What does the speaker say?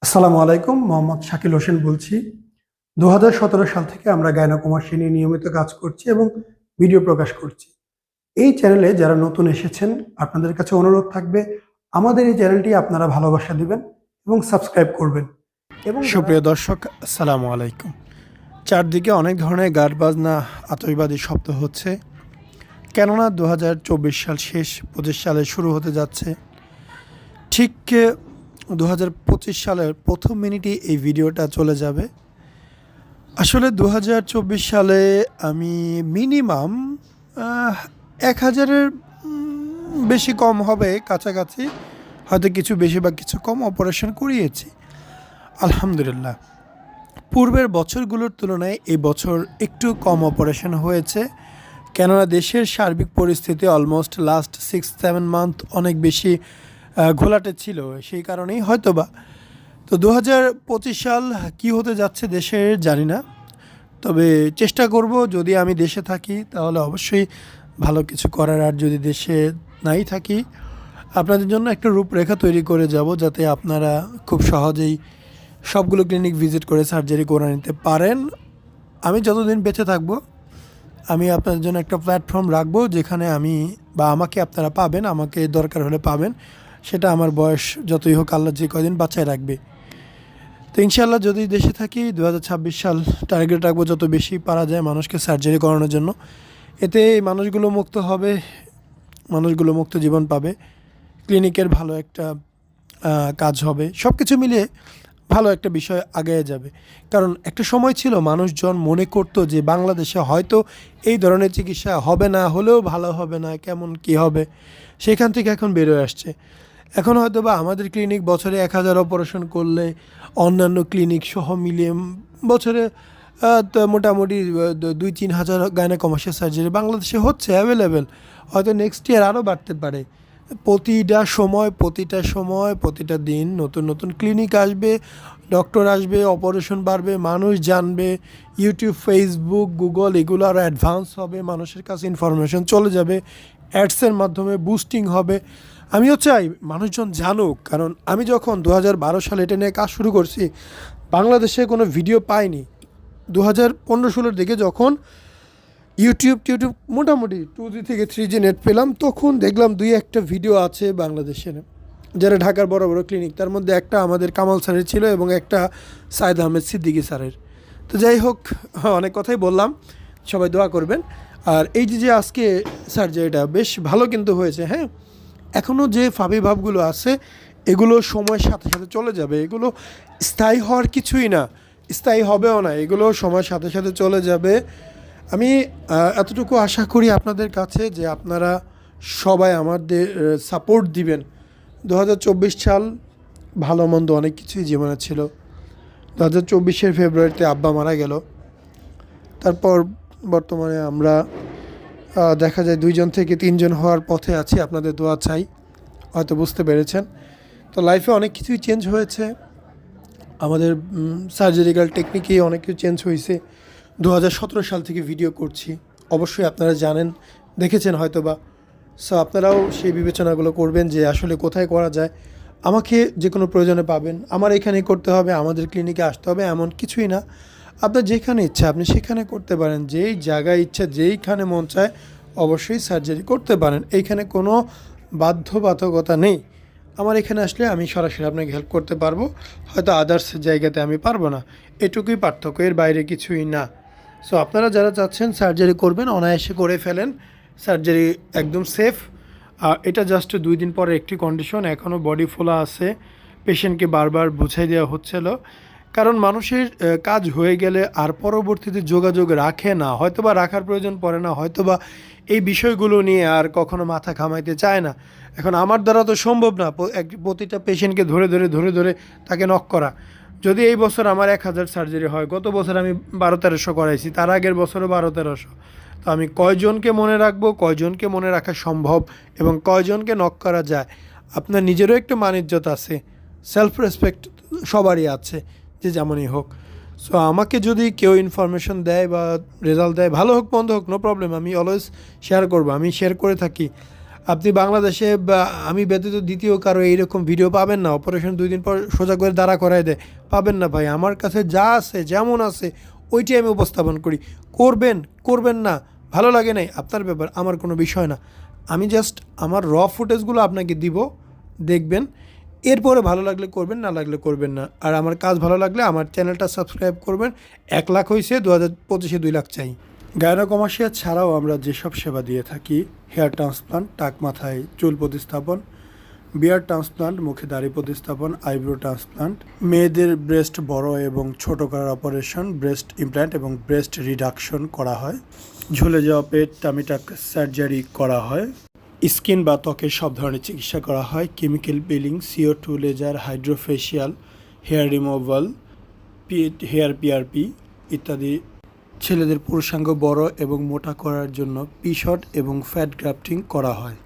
আসসালামু আলাইকুম, মোহাম্মদ শাকিল হোসেন বলছি। 2017 সাল থেকে আমরা গাইনোকমার্সি নিয়ে নিয়মিত কাজ করছি এবং ভিডিও প্রকাশ করছি। এই চ্যানেলে যারা নতুন এসেছেন, আপনাদের কাছে অনুরোধ থাকবে আমাদের এই চ্যানেলটি আপনারা ভালোবাসা দিবেন এবং সাবস্ক্রাইব করবেন। এবং সুপ্রিয় দর্শক, আসসালামু আলাইকুম। চারদিকে অনেক ধরনের গান বাজনা, আতশবাজি শব্দ হচ্ছে, কেননা 2024 সাল শেষ, 25 সালে শুরু হতে যাচ্ছে। ঠিক 2025 সালের প্রথম মিনিটে এই ভিডিওটা চলে যাবে। আসলে 2024 সালে আমি মিনিমাম 1000-এর বেশি কম হবে, কাছাকাছি, হয়তো কিছু বেশি বা কিছু কম অপারেশন করিয়েছি আলহামদুলিল্লাহ। পূর্বের বছরগুলোর তুলনায় এই বছর একটু কম অপারেশন হয়েছে, কেননা দেশের সার্বিক পরিস্থিতি অলমোস্ট লাস্ট 6-7 মান্থ অনেক বেশি ঘোলাটে ছিল, সেই কারণেই হয়তোবা। তো 2025 সাল কি হতে যাচ্ছে দেশের জানি না, তবে চেষ্টা করব যদি আমি দেশে থাকি তাহলে অবশ্যই ভালো কিছু করার, আর যদি দেশে নাই থাকি আপনাদের জন্য একটা রূপরেখা তৈরি করে যাব, যাতে আপনারা খুব সহজেই সবগুলো ক্লিনিক ভিজিট করে সার্জারি করে নিতে পারেন। আমি যতদিন বেঁচে থাকবো আমি আপনাদের জন্য একটা প্ল্যাটফর্ম রাখবো, যেখানে আমি বা আমাকে আপনারা পাবেন, আমাকে দরকার হলে পাবেন। সেটা আমার বয়স যতই হোক, আল্লাহ যে কয়দিন বাঁচায় রাখবে। তো ইনশাআল্লাহ যদি দেশে থাকি 2026 সাল টার্গেট রাখবো যত বেশি পারা যায় মানুষকে সার্জারি করানোর জন্য। এতে এই মানুষগুলো মুক্ত হবে, মানুষগুলো মুক্ত জীবন পাবে, ক্লিনিকের ভালো একটা কাজ হবে, সব কিছু মিলিয়ে ভালো একটা বিষয় আগায় যাবে। কারণ একটা সময় ছিল মানুষজন মনে করতো যে বাংলাদেশে হয়তো এই ধরনের চিকিৎসা হবে না, হলেও ভালো হবে না, কেমন কি হবে, সেখান থেকে এখন বেরোয় আসছে। এখন হয়তো বা আমাদের ক্লিনিক বছরে 1000 অপারেশন করলে অন্যান্য ক্লিনিক সহ মিলিয়ে বছরে তো মোটামুটি 2-3 হাজার গাইনোকমার্সিয়াল সার্জারি বাংলাদেশে হচ্ছে অ্যাভেলেবেল। হয়তো নেক্সট ইয়ার আরও বাড়তে পারে। প্রতিটা সময় প্রতিটা দিন নতুন নতুন ক্লিনিক আসবে, ডক্টর আসবে, অপারেশন বাড়বে, মানুষ জানবে। ইউটিউব, ফেসবুক, গুগল এগুলো আরও অ্যাডভান্স হবে, মানুষের কাছে ইনফরমেশন চলে যাবে, অ্যাডসের মাধ্যমে বুস্টিং হবে। আমিও চাই মানুষজন জানুক, কারণ আমি যখন 2012 সালে এটা নিয়ে কাজ শুরু করছি বাংলাদেশে কোনো ভিডিও পাইনি। 2015-16 দিকে যখন টিউব মোটামুটি 2G থেকে 3G নেট পেলাম, তখন দেখলাম 2-1টা ভিডিও আছে বাংলাদেশের, যারা ঢাকার বড় বড় ক্লিনিক, তার মধ্যে একটা আমাদের কামাল স্যারের ছিল এবং একটা সাইদ আহমেদ সিদ্দিকী স্যারের। তো যাই হোক, অনেক কথাই বললাম, সবাই দোয়া করবেন। আর এই যে আজকে সার্জারিটা বেশ ভালো কিন্তু হয়েছে। হ্যাঁ, এখনও যে ভাবগুলো আছে এগুলো সময়ের সাথে সাথে চলে যাবে, এগুলো স্থায়ী হওয়ার কিছুই না, স্থায়ী হবেও না, এগুলো সময়ের সাথে সাথে চলে যাবে। আমি এতটুকু আশা করি আপনাদের কাছে যে আপনারা সবাই আমাদের সাপোর্ট দিবেন। 2024 সাল ভালো মন্দ অনেক কিছুই জীবনে ছিল। 2024-এর ফেব্রুয়ারিতে আব্বা মারা গেল। তারপর বর্তমানে আমরা দেখা যায় 2 জন থেকে 3 জন হওয়ার পথে আছি, আপনাদের দোয়া চাই, হয়তো বুঝতে পেরেছেন। তো লাইফে অনেক কিছুই চেঞ্জ হয়েছে, আমাদের সার্জারিক্যাল টেকনিকে অনেক কিছু চেঞ্জ হয়েছে। 2017 সাল থেকে ভিডিও করছি, অবশ্যই আপনারা জানেন, দেখেছেন হয়তো বা। সো আপনারাও সেই বিবেচনাগুলো করবেন যে আসলে কোথায় করা যায়। আমাকে যে কোনো প্রয়োজনে পাবেন, আমার এখানেই করতে হবে, আমাদের ক্লিনিকে আসতে হবে এমন কিছুই না। আপনার যেখানে ইচ্ছা আপনি সেখানে করতে পারেন, যেই জায়গায় ইচ্ছা যেইখানে মন চায় অবশ্যই সার্জারি করতে পারেন, এইখানে কোনো বাধ্যবাধকতা নেই। আমার এখানে আসলে আমি সরাসরি আপনাকে হেল্প করতে পারবো, হয়তো আদার্স জায়গাতে আমি পারবো না, এটুকুই পার্থক্য, এর বাইরে কিছুই না। সো আপনারা যারা চাচ্ছেন সার্জারি করবেন অনায়াসে করে ফেলেন, সার্জারি একদম সেফ। এটা জাস্ট 2 দিন পরে একটি কন্ডিশন, এখনও বডি ফোলা আছে, পেশেন্টকে বারবার বুঝাই দেওয়া হচ্ছিল, কারণ মানুষের কাজ হয়ে গেলে আর পরবর্তীতে যোগাযোগ রাখে না, হয়তোবা রাখার প্রয়োজন পড়ে না, হয়তোবা এই বিষয়গুলো নিয়ে আর কখনো মাথা ঘামাইতে চায় না। এখন আমার দ্বারা তো সম্ভব না প্রতিটা পেশেন্টকে ধরে ধরে তাকে নক করা। যদি এই বছর আমার 1000 সার্জারি হয়, গত বছর আমি 1200-1300 করাইছি, তার আগের বছরও 1200-1300। তো আমি কয়জনকে মনে রাখবো, কয়জনকে মনে রাখা সম্ভব এবং কয়জনকে নক করা যায়। আপনার নিজেরও একটা মান ইজ্জত আছে, সেলফ রেসপেক্ট সবারই আছে, যে যেমনই হোক। সো আমাকে যদি কেউ ইনফরমেশন দেয় বা রেজাল্ট দেয়, ভালো হোক মন্দ হোক, নো প্রবলেম, আমি অলওয়েজ শেয়ার করবো, আমি শেয়ার করে থাকি। আপনি বাংলাদেশে বা আমি ব্যতীত দ্বিতীয় কারো এইরকম ভিডিও পাবেন না, অপারেশন 2 দিন পর সোজা করে দাঁড়া করায় দেয়, পাবেন না ভাই। আমার কাছে যা আছে যেমন আছে ওইটাই আমি উপস্থাপন করি। করবেন করবেন না, ভালো লাগে নাই আপনার ব্যাপার, আমার কোনো বিষয় না। আমি জাস্ট আমার র ফুটেজগুলো আপনাকে দিব, দেখবেন, এরপরে ভালো লাগলে করবেন, না লাগলে করবেন না। আর আমার কাজ ভালো লাগলে আমার চ্যানেলটা সাবস্ক্রাইব করবেন। 1 লাখ হয়েছে, 2025-এ 2 লাখ চাই। গায়নোকমার্শিয়া ছাড়াও আমরা যেসব সেবা দিয়ে থাকি, হেয়ার ট্রান্সপ্লান্ট, টাক মাথায় চুল প্রতিস্থাপন, বিয়ার ট্রান্সপ্লান্ট, মুখে দাড়ি প্রতিস্থাপন, আইব্রো ট্রান্সপ্লান্ট, মেয়েদের ব্রেস্ট বড় এবং ছোট করার অপারেশন, ব্রেস্ট ইমপ্ল্যান্ট এবং ব্রেস্ট রিডাকশন করা হয়, ঝুলে যাওয়া পেট, টামিটাক সার্জারি করা হয়, স্কিন বা ত্বকের সব ধরনের চিকিৎসা করা হয়, chemical peeling, CO2 laser, hydrofacial, hair removal, hair PRP ইত্যাদি। ছেলেদের পুরুষাঙ্গ বড় এবং মোটা করার জন্য পিশট এবং ফ্যাট গ্রাফটিং করা হয়।